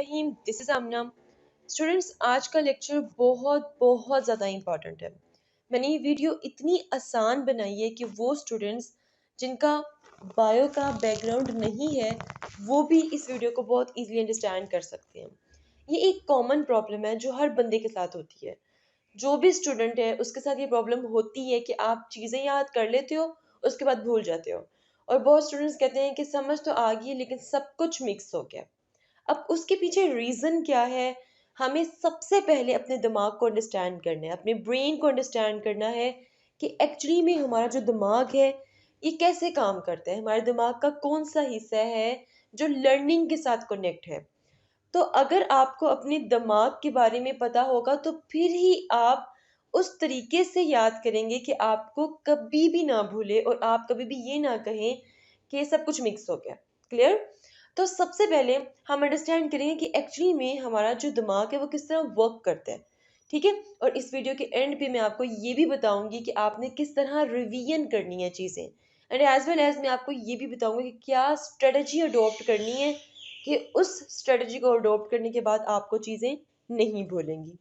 Rahim, this is Amna. Students, आज का lecture बहुत बहुत ज़्यादा इम्पॉर्टेंट है। मैंने ये वीडियो इतनी आसान बनाई है कि वो स्टूडेंट्स जिनका बायो का बैकग्राउंड नहीं है वो भी इस वीडियो को बहुत इजीली अंडरस्टैंड कर सकते हैं। ये एक कॉमन प्रॉब्लम है जो हर बंदे के साथ होती है। जो भी स्टूडेंट है उसके साथ ये प्रॉब्लम होती है कि आप चीज़ें याद कर लेते हो, उसके बाद भूल जाते हो। और बहुत स्टूडेंट्स कहते हैं कि समझ तो आ गई लेकिन सब कुछ मिक्स हो गया। अब उसके पीछे रीज़न क्या है? हमें सबसे पहले अपने दिमाग को अंडरस्टैंड करना है, अपने ब्रेन को अंडरस्टैंड करना है कि एक्चुअली में हमारा जो दिमाग है ये कैसे काम करता है। हमारे दिमाग का कौन सा हिस्सा है जो लर्निंग के साथ कनेक्ट है। तो अगर आपको अपने दिमाग के बारे में पता होगा तो फिर ही आप उस तरीके से याद करेंगे कि आपको कभी भी ना भूले और आप कभी भी ये ना कहें कि ये सब कुछ मिक्स हो गया। क्लियर? तो सबसे पहले हम अंडरस्टैंड करेंगे कि एक्चुअली में हमारा जो दिमाग है वो किस तरह वर्क करता है। ठीक है? और इस वीडियो के एंड पे मैं आपको ये भी बताऊंगी कि आपने किस तरह रिवीजन करनी है चीज़ें, एंड एज वेल एज मैं आपको ये भी बताऊंगी कि क्या स्ट्रेटजी अडॉप्ट करनी है कि उस स्ट्रेटजी को अडॉप्ट करने के बाद आपको चीज़ें नहीं भूलेंगी।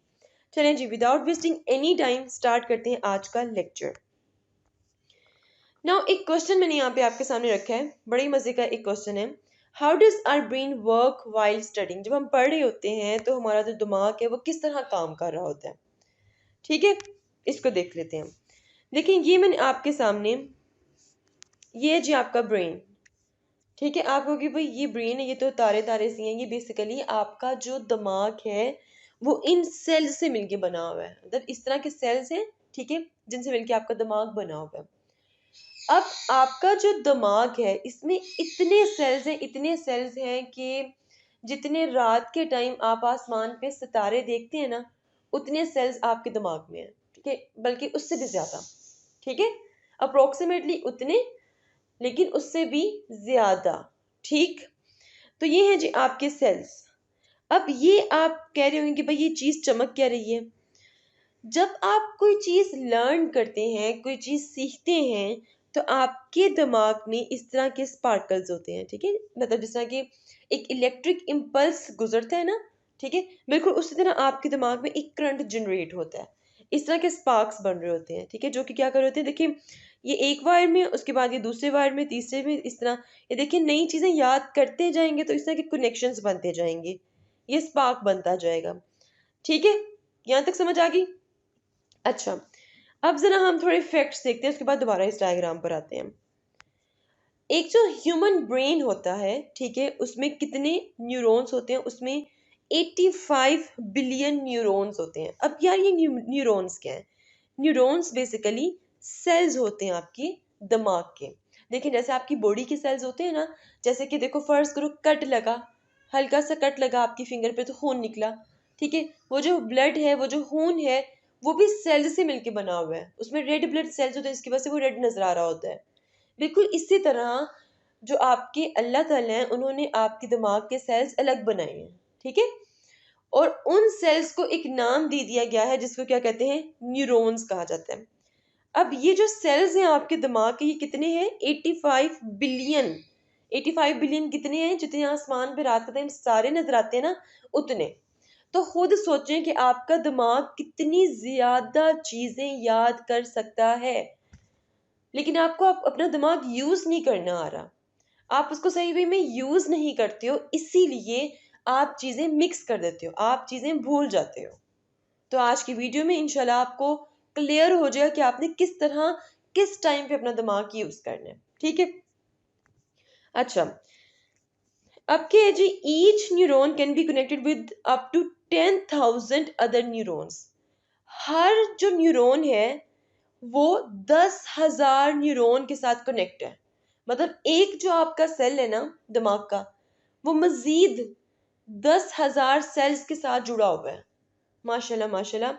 चलें जी, without wasting any time start करते हैं आज का लेक्चर। नाउ एक क्वेश्चन मैंने यहाँ पे आपके सामने रखा है, बड़ी मजे का एक क्वेश्चन है। How does our brain work while studying? जब हम पढ़ रहे होते हैं तो हमारा जो दिमाग है वो किस तरह काम कर रहा होता है। ठीक है, इसको देख लेते हैं। देखिए, ये मैंने आपके सामने, ये जी आपका ब्रेन। ठीक है, आप कहोगे भाई ये ब्रेन है, ये तो तारे तारे सी हैं। ये बेसिकली आपका जो दिमाग है वो इन सेल्स से मिलके बना हुआ है। मतलब इस तरह के सेल्स हैं, ठीक है, जिनसे मिलके आपका दिमाग बना हुआ है। अब आपका जो दिमाग है इसमें इतने सेल्स हैं कि जितने रात के टाइम आप आसमान पे सितारे देखते हैं ना, उतने सेल्स आपके दिमाग में हैं। ठीक है, बल्कि उससे भी ज्यादा। ठीक है, अप्रोक्सीमेटली उतने, लेकिन उससे भी ज्यादा। ठीक, तो ये है जी आपके सेल्स। अब ये आप कह रहे होंगे कि भाई ये चीज चमक क्या रही है। जब आप कोई चीज लर्न करते हैं, कोई चीज सीखते हैं, तो आपके दिमाग में इस तरह के स्पार्कल्स होते हैं। ठीक है, मतलब जिस तरह की एक इलेक्ट्रिक इम्पल्स गुजरता है ना, ठीक है, बिल्कुल उसी तरह आपके दिमाग में एक करंट जनरेट होता है। इस तरह के स्पार्क्स बन रहे होते हैं। ठीक है, जो कि क्या कर रहे होते हैं, देखिए ये एक वायर में, उसके बाद ये दूसरे वायर में, तीसरे में, इस तरह ये देखिए नई चीजें याद करते जाएंगे तो इस तरह के कनेक्शंस बनते जाएंगे, ये स्पार्क बनता जाएगा। ठीक है, यहाँ तक समझ आ गई? अच्छा, अब जरा हम थोड़े फैक्ट्स देखते हैं, उसके बाद दोबारा इस डायग्राम पर आते हैं। एक जो ह्यूमन ब्रेन होता है, ठीक है, उसमें कितने न्यूरॉन्स होते हैं? उसमें 85 बिलियन न्यूरॉन्स होते हैं। अब यार ये न्यूरॉन्स क्या है? न्यूरॉन्स बेसिकली सेल्स होते हैं आपके दिमाग के। देखिए जैसे आपकी बॉडी के सेल्स होते हैं ना, जैसे कि देखो फर्ज करो कट लगा, हल्का सा कट लगा आपकी फिंगर पे तो खून निकला। ठीक है, वो जो ब्लड है, वो जो खून है, वो भी सेल्स से मिलके बना हुआ है। उसमें रेड ब्लड सेल्स होते हैं, इसकी वजह से वो रेड नजर आ रहा होता है। बिल्कुल इसी तरह जो आपके अल्लाह ताला हैं, उन्होंने आपके दिमाग के सेल्स अलग बनाए हैं। ठीक है, और उन सेल्स को एक नाम दे दिया गया है जिसको क्या कहते हैं? न्यूरॉन्स कहा जाता है। अब ये जो सेल्स हैं आपके दिमाग के, ये कितने हैं? 85 बिलियन। 85 बिलियन कितने हैं? जितने आसमान पे रात के टाइम सारे नजर आते हैं ना, उतने। तो खुद सोचें कि आपका दिमाग कितनी ज्यादा चीजें याद कर सकता है, लेकिन आपको अपना दिमाग यूज नहीं करना आ रहा। आप उसको सही वे में यूज नहीं करते हो, इसीलिए आप चीजें मिक्स कर देते हो, आप चीजें भूल जाते हो। तो आज की वीडियो में इंशाल्लाह आपको क्लियर हो जाएगा कि आपने किस तरह, किस टाइम पे अपना दिमाग यूज करना है। ठीक है, अच्छा, अब क्या है जी, each neuron can be connected with up to 10,000 other neurons. हर जो न्यूरॉन है वो 10,000 न्यूरॉन के साथ कनेक्ट है। मतलब एक जो आपका सेल है ना दिमाग का, वो मजीद 10,000 सेल्स के साथ जुड़ा हुआ है। माशाल्लाह माशाल्लाह।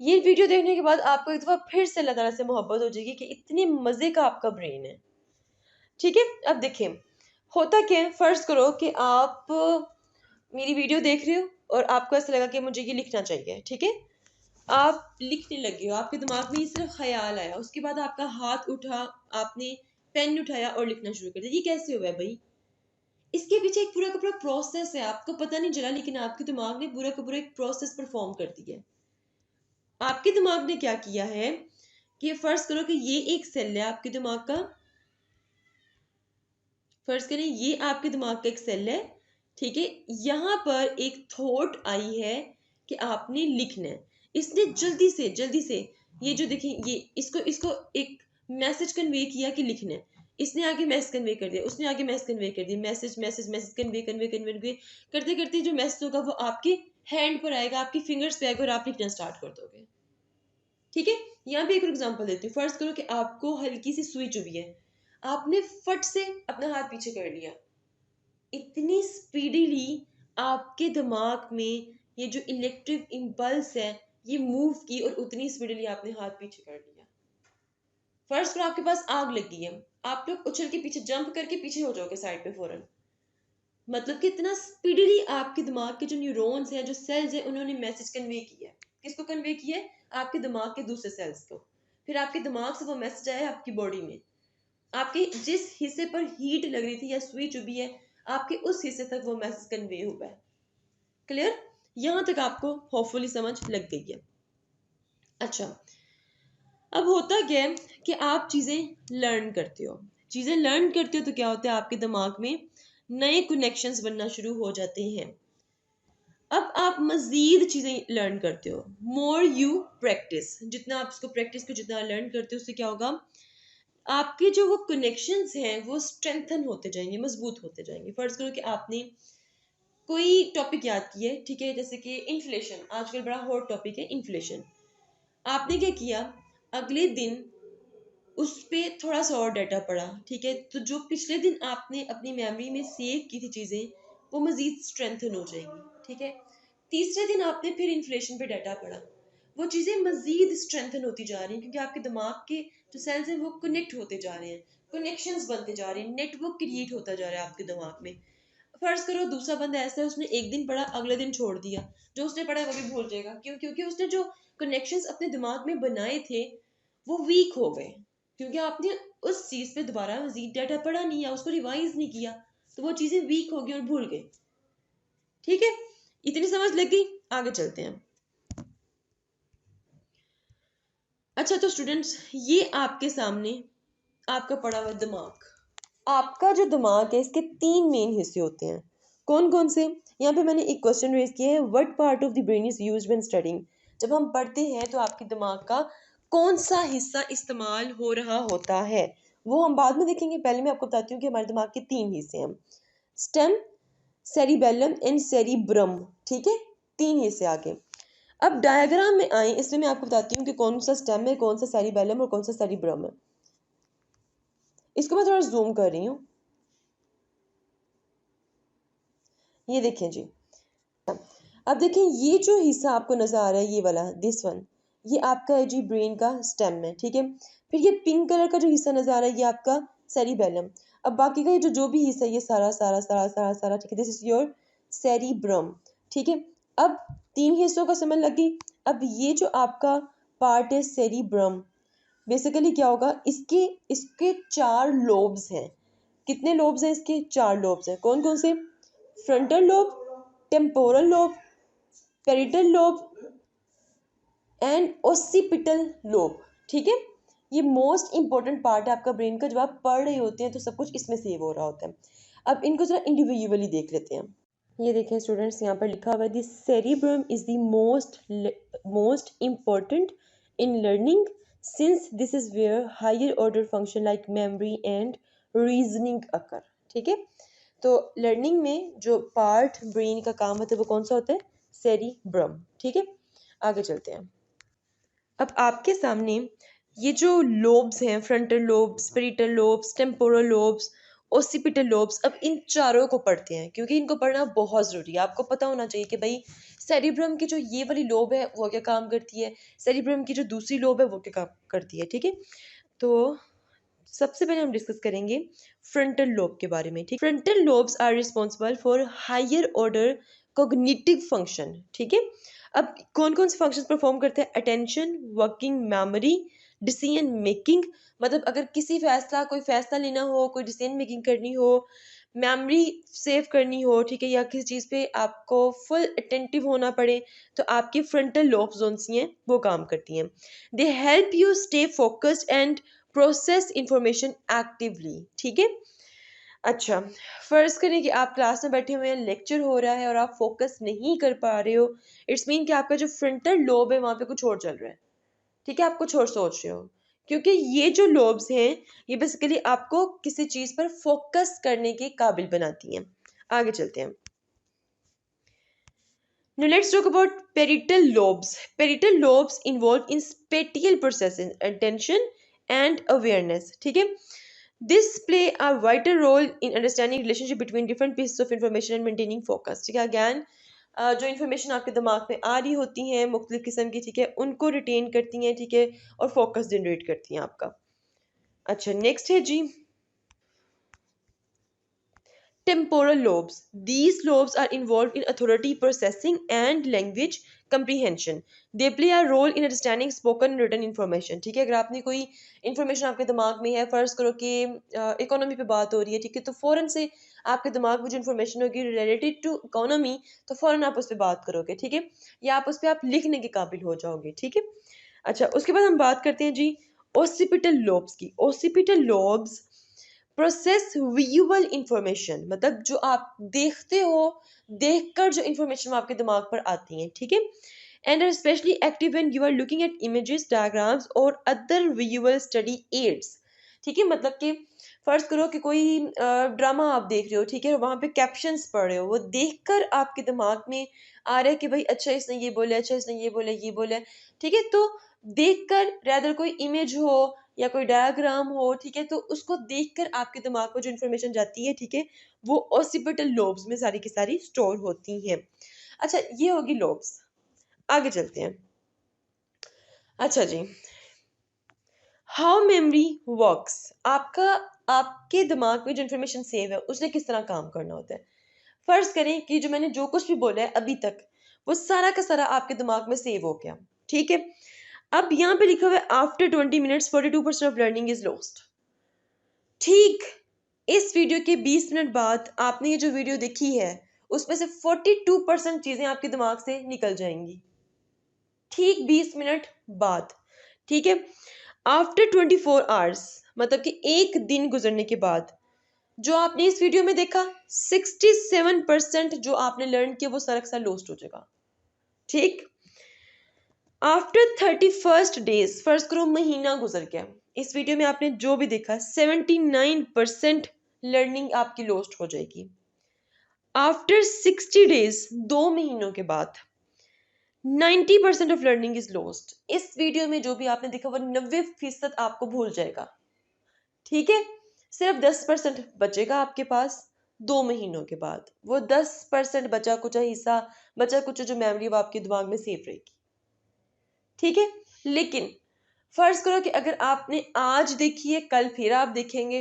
ये वीडियो देखने के बाद आपको एक दफा फिर से अल्लाह ताला से मोहब्बत हो जाएगी कि इतने मजे का आपका ब्रेन है। ठीक है, अब देखिए होता क्या है, फर्ज करो कि आप मेरी वीडियो देख रहे हो और आपको ऐसा लगा कि मुझे ये लिखना चाहिए। ठीक है, आप लिखने लगे हो, आपके दिमाग में ये सिर्फ ख्याल आया, उसके बाद आपका हाथ उठा, आपने पेन उठाया और लिखना शुरू कर दिया। ये कैसे हुआ है भाई? इसके पीछे एक पूरा का पूरा प्रोसेस है, आपको पता नहीं चला, लेकिन आपके दिमाग ने पूरा का पूरा एक प्रोसेस परफॉर्म कर दिया है। आपके दिमाग ने क्या किया है कि फर्ज करो कि ये एक सेल है आपके दिमाग का, फर्ज करें ये आपके दिमाग का एक सेल है, ठीक है। यहाँ पर एक थॉट आई है कि आपने लिखना है, इसने जल्दी से ये जो देखिए ये इसको इसको एक मैसेज कन्वे किया कि लिखना है, इसने आगे मैसेज कन्वे कर दिया, उसने आगे मैसेज कन्वे कर दिया, message message message convey convey convey करते करते जो मैसेज होगा वो आपके हैंड पर आएगा, आपकी फिंगर्स पे आएगा और आप लिखना स्टार्ट कर दोगे, ठीक है। यहाँ भी एक एग्जांपल देती हूँ। फर्ज करो कि आपको हल्की सी सुई चुभी है, आपने फट से अपना हाथ पीछे कर लिया, इतनी स्पीडीली आपके दिमाग में ये जो इलेक्ट्रिक इम्पल्स है ये मूव की और उतनी स्पीडीली आपने हाथ पीछे कर लिया। फर्स्ट करो आपके पास आग लगी है, आप लोग उछल के पीछे जंप करके पीछे हो जाओगे साइड पे फौरन, मतलब कि इतना स्पीडीली आपके दिमाग के जो न्यूरॉन्स हैं, जो सेल्स हैं, उन्होंने मैसेज कन्वे किया है। किसको कन्वे किया है? आपके दिमाग के दूसरे सेल्स को। फिर आपके दिमाग से वो मैसेज आया आपकी बॉडी में, आपके जिस हिस्से पर हीट लग रही थी या सुई चुभी है, आपके उस हिस्से तक वो मैसेज कन्वे हुआ है। क्लियर? यहां तक आपको होपफुली समझ लग गई है। अच्छा, अब होता क्या है कि आप चीजें लर्न करते हो, चीजें लर्न करते हो तो क्या होता है, आपके दिमाग में नए कनेक्शंस बनना शुरू हो जाते हैं। अब आप मजीद चीजें लर्न करते हो, मोर यू प्रैक्टिस, जितना आप इसको प्रैक्टिस को जितना लर्न करते हो उससे क्या होगा, आपके जो वो कनेक्शंस हैं वो स्ट्रेंथन होते जाएंगे, मजबूत होते जाएंगे। फर्ज करो कि आपने कोई टॉपिक याद किया है, ठीक है, जैसे कि इन्फ्लेशन, आजकल बड़ा हॉट टॉपिक है इन्फ्लेशन। आपने क्या किया, अगले दिन उस पे थोड़ा सा और डाटा पढ़ा, ठीक है, तो जो पिछले दिन आपने अपनी मेमोरी में सेव की थी चीजें, वो मजीद स्ट्रेंथन हो जाएंगी, ठीक है। तीसरे दिन आपने फिर इन्फ्लेशन पे डाटा पढ़ा, वो चीजें मजीद स्ट्रेंथन होती जा रही हैं, क्योंकि आपके दिमाग के जो सेल्स हैं वो कनेक्ट होते जा रहे हैं, कनेक्शंस बनते जा रहे हैं, नेटवर्क क्रिएट होता जा रहा है आपके दिमाग में। फर्ज करो दूसरा बंदा ऐसा है, उसने एक दिन पढ़ा अगले दिन छोड़ दिया, जो उसने पढ़ा है वो भी भूल जाएगा, क्यों? क्योंकि उसने जो कनेक्शंस अपने दिमाग में बनाए थे वो वीक हो गए, क्योंकि आपने उस चीज पे दोबारा मजीद डाटा पढ़ा नहीं या उसको रिवाइज नहीं किया, तो वो चीजें वीक हो गई और भूल गए, ठीक है। इतनी समझ लग गई, आगे चलते हैं। अच्छा, तो स्टूडेंट्स ये आपके सामने आपका पड़ा हुआ दिमाग, आपका जो दिमाग है इसके तीन मेन हिस्से होते हैं। कौन कौन से? यहाँ पे मैंने एक क्वेश्चन रेज किया है, what part of the brain is used when studying. जब हम पढ़ते हैं तो आपके दिमाग का कौन सा हिस्सा इस्तेमाल हो रहा होता है, वो हम बाद में देखेंगे। पहले मैं आपको बताती हूँ कि हमारे दिमाग के तीन हिस्से हैं, स्टेम, सेरिबेलम एंड सेरिब्रम, ठीक है, तीन हिस्से आगे। अब डायग्राम में आए, इसमें मैं आपको बताती हूँ कि कौन सा स्टेम है, कौन सा सेरिबेलम और कौन सा सेरिब्रम है। इसको मैं थोड़ा जूम कर रही हूँ, ये देखें जी। अब देखें ये जो हिस्सा आपको नजर आ रहा है, ये वाला, दिस वन, ये आपका है जी ब्रेन का स्टेम है, ठीक है। फिर ये पिंक कलर का जो हिस्सा नजर आ रहा है ये आपका सेरिबेलम। अब बाकी का ये जो भी हिस्सा, ये सारा सारा सारा सारा सारा, ठीक है, दिस इज योर सेरिब्रम, ठीक है। अब तीन हिस्सों का समझ लगी। अब ये जो आपका पार्ट है सेरिब्रम, बेसिकली क्या होगा, इसके इसके चार लोब्स हैं। कितने लोब्स हैं इसके? चार लोब्स हैं। कौन कौन से? Frontal lobe, temporal lobe, parietal lobe and occipital lobe, ठीक है। ये मोस्ट इंपॉर्टेंट पार्ट है आपका ब्रेन का, जब आप पढ़ रहे होते हैं तो सब कुछ इसमें सेव हो रहा होता है। अब इनको जरा इंडिविजुअली देख लेते हैं। ये देखें स्टूडेंट्स, यहाँ पर लिखा हुआ है the cerebrum is the most important in learning since this is where higher order function like memory and reasoning occur, ठीक है। तो लर्निंग में जो पार्ट ब्रेन का काम होता है वो कौन सा होता है? सेरिब्रम, ठीक है। आगे चलते हैं। अब आपके सामने ये जो लोब्स हैं, frontal lobes, parietal lobes, temporal lobes, occipital lobes, अब इन चारों को पढ़ते हैं, क्योंकि इनको पढ़ना बहुत ज़रूरी है। आपको पता होना चाहिए कि भाई सेरिब्रम की जो ये वाली लोब है वो क्या काम करती है, सेरिब्रम की जो दूसरी लोब है वो क्या काम करती है, ठीक है। तो सबसे पहले हम डिस्कस करेंगे फ्रंटल लोब के बारे में, ठीक। Frontal lobes are responsible for higher order cognitive function, ठीक है। अब कौन कौन से फंक्शंस परफॉर्म करते हैं? Attention, working memory, decision making, मतलब अगर किसी कोई फैसला लेना हो, कोई डिसीजन मेकिंग करनी हो, मेमोरी सेव करनी हो, ठीक है, या किसी चीज़ पे आपको फुल अटेंटिव होना पड़े, तो आपकी फ्रंटल लोब जोन्स हैं वो काम करती हैं। They help you stay focused and process information actively, ठीक है। अच्छा, फर्ज करें कि आप क्लास में बैठे हुए हैं, लेक्चर हो रहा है और आप फोकस नहीं कर पा रहे हो। इट्स मीन कि आपका जो फ्रंटल लोब है वहाँ पे कुछ और चल रहा है, ठीक है, आप कुछ और सोच रहे हो, क्योंकि ये जो लोब्स हैं ये बेसिकली आपको किसी चीज़ पर फोकस करने के काबिल बनाती हैं। आगे चलते हैं। Now let's talk about parietal lobes. Parietal lobes involved in spatial processing, attention and awareness. ठीक है? This play a vital role in understanding relationship between different pieces of information and maintaining focus. ठीक है? Again, जो information आपके दिमाग में आ रही होती हैं मुख्तलिफ किस्म की, ठीक है, उनको रिटेन करती हैं, ठीक है, और फोकस जनरेट करती हैं आपका। अच्छा, नेक्स्ट है जी temporal lobes. These lobes are involved in authority processing and language comprehension. They play a role in understanding spoken and written information. ठीक है, अगर आपने कोई इंफॉर्मेशन आपके दिमाग में है, फर्ज करो कि इकोनॉमी पे बात हो रही है, ठीक है, तो फौरन से आपके दिमाग में जो इन्फॉर्मेशन होगी रिलेटेड टू इकोनॉमी, तो फौरन आप उस पर बात करोगे, ठीक है, या आप उस पर आप लिखने के काबिल हो जाओगे, ठीक है। अच्छा, उसके बाद हम बात करते हैं जी ओसिपिटल लोब्स की। Occipital lobes process visual information, मतलब जो आप देखते हो, देखकर जो इंफॉर्मेशन आपके दिमाग पर आती है, ठीक है, and are especially active when you are looking at images, diagrams और अदर विजुअल स्टडी एड्स। ठीक है, मतलब कि फर्ज करो कि कोई ड्रामा आप देख रहे हो, ठीक है, वहां पे कैप्शंस पढ़ रहे हो, वो देखकर आपके दिमाग में आ रहा है कि भाई अच्छा इसने ये बोला, अच्छा इसने ये बोला, ये बोला, ठीक है, तो देखकर रैदर कोई इमेज हो या कोई डायग्राम हो, ठीक है, तो उसको देखकर आपके दिमाग में जो इन्फॉर्मेशन जाती है, ठीक है, वो ऑसिपिटल लोब्स में सारी की सारी स्टोर होती हैं। अच्छा, ये होगी लोब्स। आगे चलते हैं। अच्छा जी, हाउ मेमोरी वर्क्स। आपका आपके दिमाग में जो इन्फॉर्मेशन सेव है उसने किस तरह काम करना होता है। फर्ज करें कि जो मैंने जो कुछ भी बोला है अभी तक वो सारा का सारा आपके दिमाग में सेव हो गया, ठीक है। अब यहाँ पे लिखा हुआ है after 20 minutes 42% of learning is lost. ठीक, इस वीडियो के 20 मिनट बाद आपने ये जो वीडियो देखी है उसमें से 42% चीजें आपके दिमाग से निकल जाएंगी, ठीक 20 मिनट बाद, ठीक है। आफ्टर 24 आवर्स, मतलब कि एक दिन गुजरने के बाद, जो आपने इस वीडियो में देखा 67% जो आपने लर्न किया वो सारा का सारा लॉस्ट हो जाएगा, ठीक। आफ्टर 31 डेज, फर्स्ट करो महीना गुजर गया, इस वीडियो में आपने जो भी देखा 79% लर्निंग आपकी लॉस्ट हो जाएगी। आफ्टर 60 डेज, 2 महीनों के बाद 90% ऑफ लर्निंग इज लॉस्ट। इस वीडियो में जो भी आपने देखा वो 90% आपको भूल जाएगा, ठीक है। सिर्फ 10% बचेगा आपके पास 2 महीनों के बाद। वो 10% बचा कुछ हिस्सा, बचा कुछ जो मेमोरी वो आपके दिमाग में सेव रहेगी, ठीक है। लेकिन फर्ज करो कि अगर आपने आज देखी है, कल फिर आप देखेंगे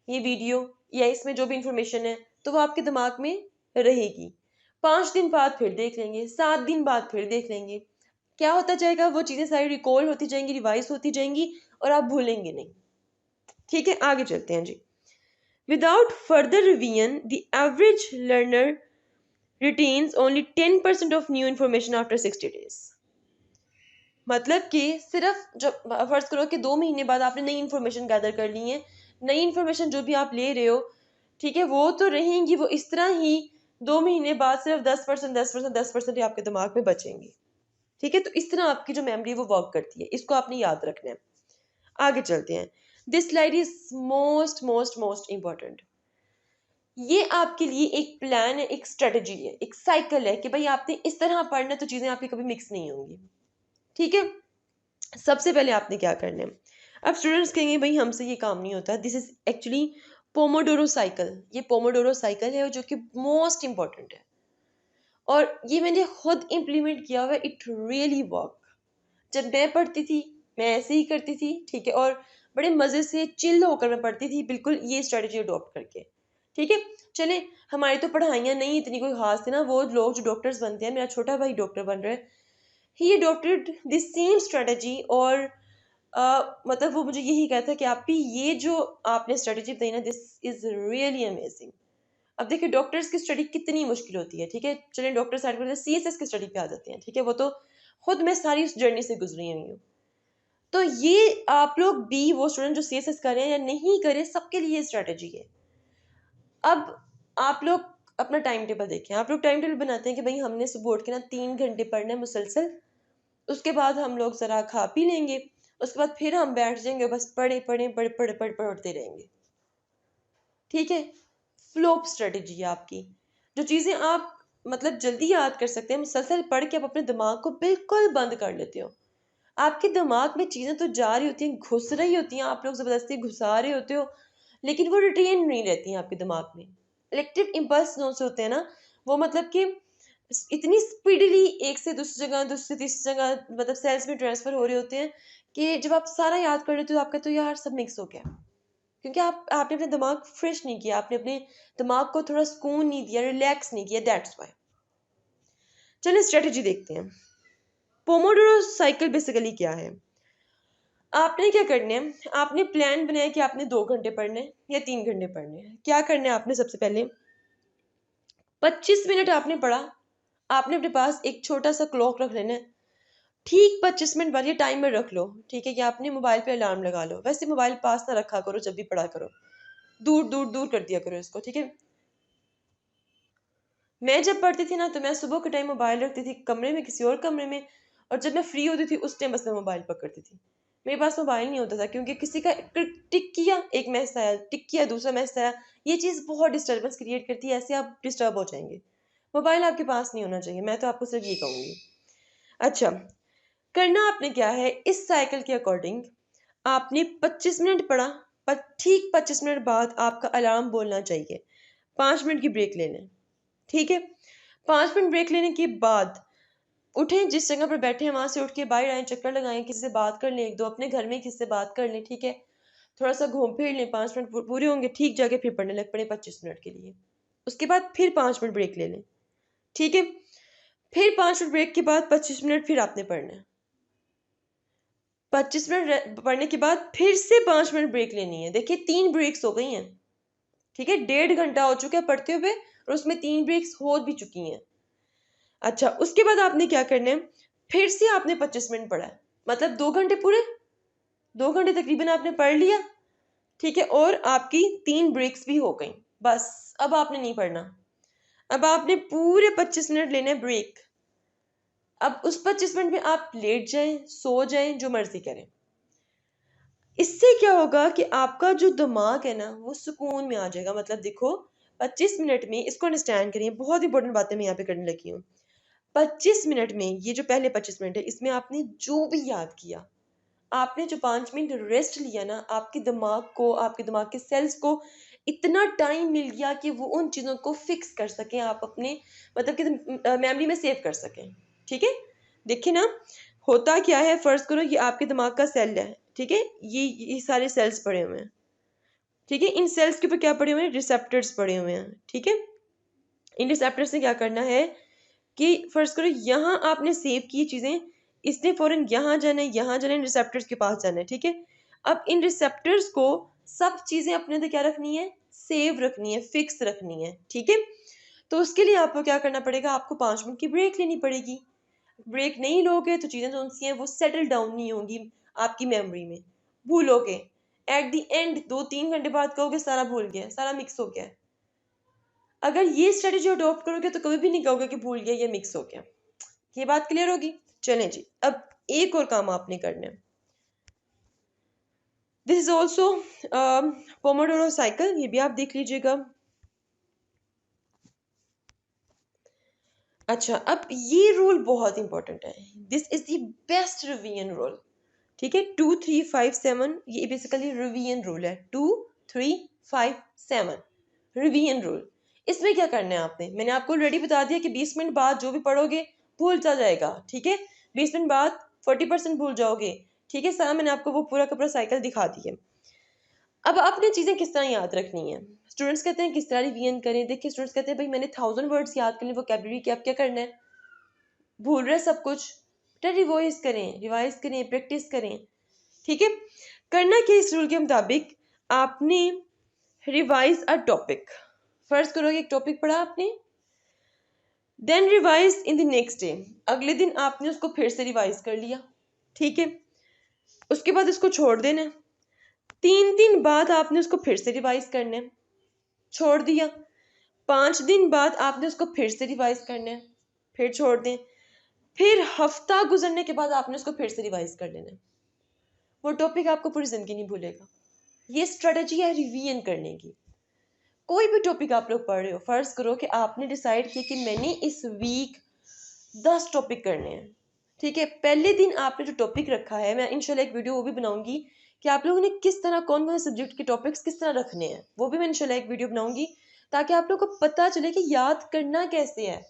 ये वीडियो या इसमें जो भी इंफॉर्मेशन है, तो वो आपके दिमाग में रहेगी। 5 दिन बाद फिर देख लेंगे, 7 दिन बाद फिर देख लेंगे, क्या होता जाएगा, वो चीजें सारी रिकॉल होती जाएंगी, रिवाइज होती जाएंगी और आप भूलेंगे नहीं, ठीक है। आगे चलते हैं जी। Without further revision the average learner retains only 10% of new information after 60 days. मतलब कि सिर्फ जब फर्ज करो कि 2 महीने बाद आपने नई इन्फॉर्मेशन गैदर कर ली है, नई इन्फॉर्मेशन जो भी आप ले रहे हो, ठीक है, वो तो रहेंगी, वो इस तरह ही 2 महीने बाद सिर्फ 10% 10% 10% ही आपके दिमाग में बचेंगी, ठीक है। तो इस तरह आपकी जो मेमोरी वो वर्क करती है, इसको आपने याद रखना है। आगे चलते हैं। This slide is most most most important. ये आपके लिए एक प्लान है, एक स्ट्रेटजी है, एक साइकिल है कि भाई आपने इस तरह पढ़ना तो चीजें आपकी कभी मिक्स नहीं होंगी, ठीक है। सबसे पहले आपने क्या करना है। अब स्टूडेंट्स कहेंगे भाई हमसे ये काम नहीं होता, this is actually Pomodoro cycle. ये पोमोडोरो साइकिल है जो कि मोस्ट इंपॉर्टेंट है और ये मैंने खुद इम्प्लीमेंट किया हुआ है, इट रियली वर्क। जब मैं पढ़ती थी मैं ऐसे ही करती थी, ठीक है, और बड़े मज़े से चिल होकर मैं पढ़ती थी, बिल्कुल ये स्ट्रेटजी अडॉप्ट करके, ठीक है। चले, हमारी तो पढ़ाइयाँ नहीं इतनी कोई खास थी ना, वो लोग जो डॉक्टर्स बनते हैं, मेरा छोटा भाई डॉक्टर बन रहा है, ही अडॉप्टेड दिस सेम स्ट्रेटजी और मतलब वो मुझे यही कहता है कि आप भी ये जो आपने स्ट्रेटजी बताई ना, दिस इज रियली अमेजिंग, अब देखिए डॉक्टर्स की स्टडी कितनी मुश्किल होती है, ठीक है, चलिए डॉक्टर साइड पर CSS की स्टडी पे आ जाते हैं, ठीक है, वो तो खुद मैं सारी उस जर्नी से गुजरी हुई हूँ। तो ये आप लोग भी, वो स्टूडेंट जो CSS करें या नहीं करें, सबके लिए स्ट्रेटेजी है। अब आप लोग अपना टाइम टेबल देखें, आप लोग टाइम टेबल बनाते हैं कि भाई हमने सुबह उठ के ना 3 घंटे पढ़ना है मुसलसल, उसके बाद हम लोग जरा खा पी लेंगे, उसके बाद फिर हम बैठ जाएंगे, बस पढ़े पढ़े पढ़ पढ़ पढ़ पढ़ते रहेंगे, ठीक है। फ्लोप स्ट्रेटेजी है आपकी। जो चीज़ें आप मतलब जल्दी याद कर सकते हैं, मुसलसल पढ़ के आप अपने दिमाग को बिल्कुल बंद कर लेते हो। आपके दिमाग में चीज़ें तो जा रही होती हैं, घुस रही होती हैं, आप लोग ज़बरदस्ती घुसा रहे होते हो, लेकिन वो रिटेन नहीं रहती हैं आपके दिमाग में। इलेक्टिव इम्पल्स नोट्स होते हैं ना, वो मतलब कि इतनी स्पीडली एक से दूसरी जगह, दूसरी तीसरी जगह, मतलब सेल्स में ट्रांसफर हो रहे होते हैं कि जब आप सारा याद कर लेते हो, आपका तो यार सब मिक्स हो गया, क्योंकि आपने अपना दिमाग फ्रेश नहीं किया, आपने अपने दिमाग को थोड़ा सुकून नहीं दिया, रिलैक्स नहीं किया, दैट्स वाई। चलिए स्ट्रेटेजी देखते हैं। पोमोडोरो साइकिल बेसिकली क्या है। आपने क्या करना है, आपने प्लान बनाया कि आपने 2 घंटे पढ़ने या 3 घंटे पढ़ने हैं। क्या करना है आपने, सबसे पहले 25 मिनट आपने पढ़ा, आपने अपने पास एक छोटा सा क्लॉक रख लेना है, ठीक 25 मिनट बाद ये टाइमर रख लो, ठीक है, कि आपने मोबाइल पे अलार्म लगा लो। वैसे मोबाइल पास ना रखा करो, जब भी पढ़ा करो दूर दूर दूर कर दिया करो इसको, ठीक है। मैं जब पढ़ती थी ना, तो मैं सुबह के टाइम मोबाइल रखती थी कमरे में, किसी और कमरे में, और जब मैं फ्री होती थी उस टाइम बस मैं मोबाइल पकड़ती थी। मेरे पास मोबाइल नहीं होता था, क्योंकि किसी का टिक किया, एक मैसेज आया, टिक किया, दूसरा मैसेज आया, ये चीज़ बहुत डिस्टर्बेंस क्रिएट करती है, ऐसे आप डिस्टर्ब हो जाएंगे। मोबाइल आपके पास नहीं होना चाहिए, मैं तो आपको सिर्फ ये कहूँगी। अच्छा, करना आपने क्या है, इस साइकिल के अकॉर्डिंग आपने 25 मिनट पढ़ा, पर ठीक 25 मिनट बाद आपका अलार्म बोलना चाहिए, 5 मिनट की ब्रेक ले लें, ठीक है। 5 मिनट ब्रेक लेने के बाद उठें, जिस जगह पर बैठे हैं वहां से उठ के बाहर आए, चक्कर लगाएं, किसी से बात कर लें, एक दो अपने घर में किसी से बात कर लें, ठीक है, थोड़ा सा घूम फिर लें, 5 मिनट पूरे होंगे, ठीक जगह फिर पढ़ने लग पड़े 25 मिनट के लिए। उसके बाद फिर 5 मिनट ब्रेक ले लें, ठीक है। फिर 5 मिनट ब्रेक के बाद 25 मिनट फिर आपने पढ़ना है। 25 मिनट पढ़ने के बाद फिर से 5 मिनट ब्रेक लेनी है। देखिए 3 ब्रेक्स हो गई हैं, ठीक है, 1.5 घंटा हो चुका है पढ़ते हुए, और उसमें 3 ब्रेक्स हो भी चुकी हैं। अच्छा, उसके बाद आपने क्या करना है, फिर से आपने 25 मिनट पढ़ा है, मतलब 2 घंटे पूरे, 2 घंटे तकरीबन आपने पढ़ लिया, ठीक है, और आपकी 3 ब्रेक्स भी हो गई। बस अब आपने नहीं पढ़ना, अब आपने पूरे 25 मिनट लेने ब्रेक। अब उस 25 मिनट में आप लेट जाएं, सो जाएं, जो मर्जी करें। इससे क्या होगा कि आपका जो दिमाग है ना, वो सुकून में आ जाएगा। मतलब देखो 25 मिनट में, इसको अंडरस्टैंड करिए, बहुत इंपॉर्टेंट बातें मैं यहाँ पे करने लगी हूँ। 25 मिनट में, ये जो पहले 25 मिनट है, इसमें आपने जो भी याद किया, आपने जो 5 मिनट रेस्ट लिया ना, आपके दिमाग को, आपके दिमाग के सेल्स को इतना टाइम मिल गया कि वो उन चीज़ों को फिक्स कर सकें, आप अपने मतलब कि मेमोरी में सेव कर सकें, ठीक है। देखिए ना, होता क्या है, फर्ज करो ये आपके दिमाग का सेल है, ठीक है, ये सारे सेल्स पड़े हुए हैं, ठीक है, इन सेल्स के ऊपर क्या पड़े हुए हैं, रिसेप्टर्स पड़े हुए हैं, ठीक है। इन रिसेप्टर्स से क्या करना है कि फर्ज करो यहाँ आपने सेव की चीज़ें, इसने फौरन यहाँ जाना है, यहाँ जाना है, इन रिसेप्टर्स के पास जाना है, ठीक है। अब इन रिसेप्टर्स को सब चीज़ें अपने अंदर क्या रखनी है, सेव रखनी है, फिक्स रखनी है, ठीक है। तो उसके लिए आपको क्या करना पड़ेगा, आपको 5 मिनट की ब्रेक लेनी पड़ेगी। ब्रेक नहीं लोगे तो चीज़ें जो सी हैं वो सेटल डाउन नहीं होंगी आपकी मेमोरी में, भूलोगे। एट द एंड 2-3 घंटे बाद कहोगे सारा भूल गया, सारा मिक्स हो गया। अगर ये स्ट्रेटेजी अडॉप्ट करोगे तो कभी भी नहीं कहोगे कि भूल गया, ये मिक्स हो गया। ये बात क्लियर होगी। चलें जी, अब एक और काम आपने करना है। This is also Pomodoro cycle, ये भी आप देख लीजिएगा। अच्छा, अब ये रूल बहुत इंपॉर्टेंट है, this is the best revision rule, ठीक है। 2-3-5-7, ये बेसिकली रिवीजन रूल है, 2-3-5-7 रिवीजन रूल। इसमें क्या करना है आपने, मैंने आपको ऑलरेडी बता दिया कि 20 मिनट बाद जो भी पढ़ोगे भूलता जाएगा, ठीक है। 20 मिनट बाद 40% भूल जाओगे, ठीक है, सारा मैंने आपको वो पूरा का पूरा साइकिल दिखा दिया। अब आपने चीज़ें किस तरह याद रखनी है। स्टूडेंट्स कहते हैं किस तरह रिवीजन करें। देखिए स्टूडेंट्स कहते हैं भाई मैंने 1000 वर्ड्स याद कर लिए वोकैबुलरी के, अब क्या करना है, भूल रहे सब कुछ, बेटा रिवाइज करें, प्रैक्टिस करें, ठीक है। करना क्या, इस रूल के मुताबिक आपने रिवाइज अ टॉपिक, फर्ज करो कि एक टॉपिक पढ़ा आपने, then revise in the next day, अगले दिन आपने उसको फिर से रिवाइज कर लिया, ठीक है। उसके बाद उसको छोड़ देना है। 3 दिन बाद आपने उसको फिर से रिवाइज करना है, छोड़ दिया। 5 दिन बाद आपने उसको फिर से रिवाइज करना है, फिर छोड़ दें। फिर हफ्ता गुजरने के बाद आपने उसको फिर से रिवाइज कर लेना है। वो टॉपिक आपको पूरी जिंदगी नहीं भूलेगा। ये स्ट्रेटजी है रिवीजन करने की। कोई भी टॉपिक आप लोग पढ़ रहे हो, फर्ज करो कि आपने डिसाइड किया कि मैंने इस वीक 10 टॉपिक करने हैं, ठीक है। पहले दिन आपने जो टॉपिक रखा है, मैं इंशाल्लाह एक वीडियो वो भी बनाऊंगी कि आप लोगों ने किस तरह कौन कौन से सब्जेक्ट के टॉपिक्स किस तरह रखने हैं, वो भी मैं इंशाल्लाह एक वीडियो बनाऊंगी ताकि आप लोग को पता चले कि याद करना कैसे है।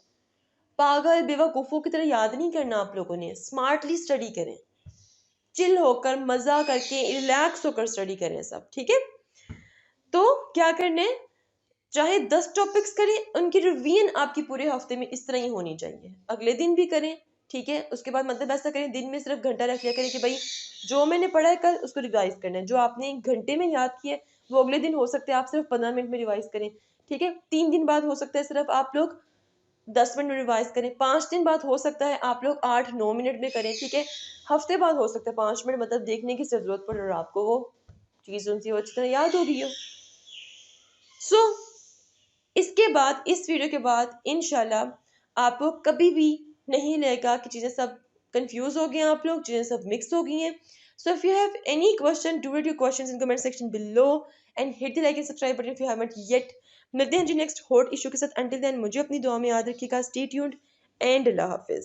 पागल बेवकूफ़ों की तरह याद नहीं करना, आप लोगों ने स्मार्टली स्टडी करें, चिल होकर मज़ा करके रिलैक्स होकर स्टडी करें सब, ठीक है। तो क्या करना है, चाहे 10 टॉपिक्स करें, उनकी रिवीजन आपकी पूरे हफ्ते में इस तरह ही होनी चाहिए। अगले दिन भी करें, ठीक है। उसके बाद मतलब ऐसा करें, दिन में सिर्फ घंटा रख लिया करें कि भाई जो मैंने पढ़ा है कल उसको रिवाइज करना है। जो आपने 1 घंटे में याद किया है वो अगले दिन हो सकता है आप सिर्फ 15 मिनट में रिवाइज करें, ठीक है। 3 दिन बाद हो सकता है सिर्फ आप लोग 10 मिनट में रिवाइज करें। 5 दिन बाद हो सकता है आप लोग 8-9 मिनट में करें, ठीक है। हफ्ते बाद हो सकता है 5 मिनट, मतलब देखने की जरूरत पड़े और आपको वो चीज़ उनसी वो अच्छी तरह याद हो गई हो। सो इसके बाद, इस वीडियो के बाद इंशाल्लाह आपको कभी भी नहीं लगेगा कि चीज़ें सब कंफ्यूज हो गए हैं, आप लोग चीज़ें सब मिक्स हो गई हैं। So if you have any question, do it your questions in comment section below and hit the like and subscribe button if you haven't yet. मिलते हैं जी नेक्स्ट हॉट इशू के साथ। अंटिल देन मुझे अपनी दुआ में याद रखिएगा। Stay tuned and Allah Hafiz.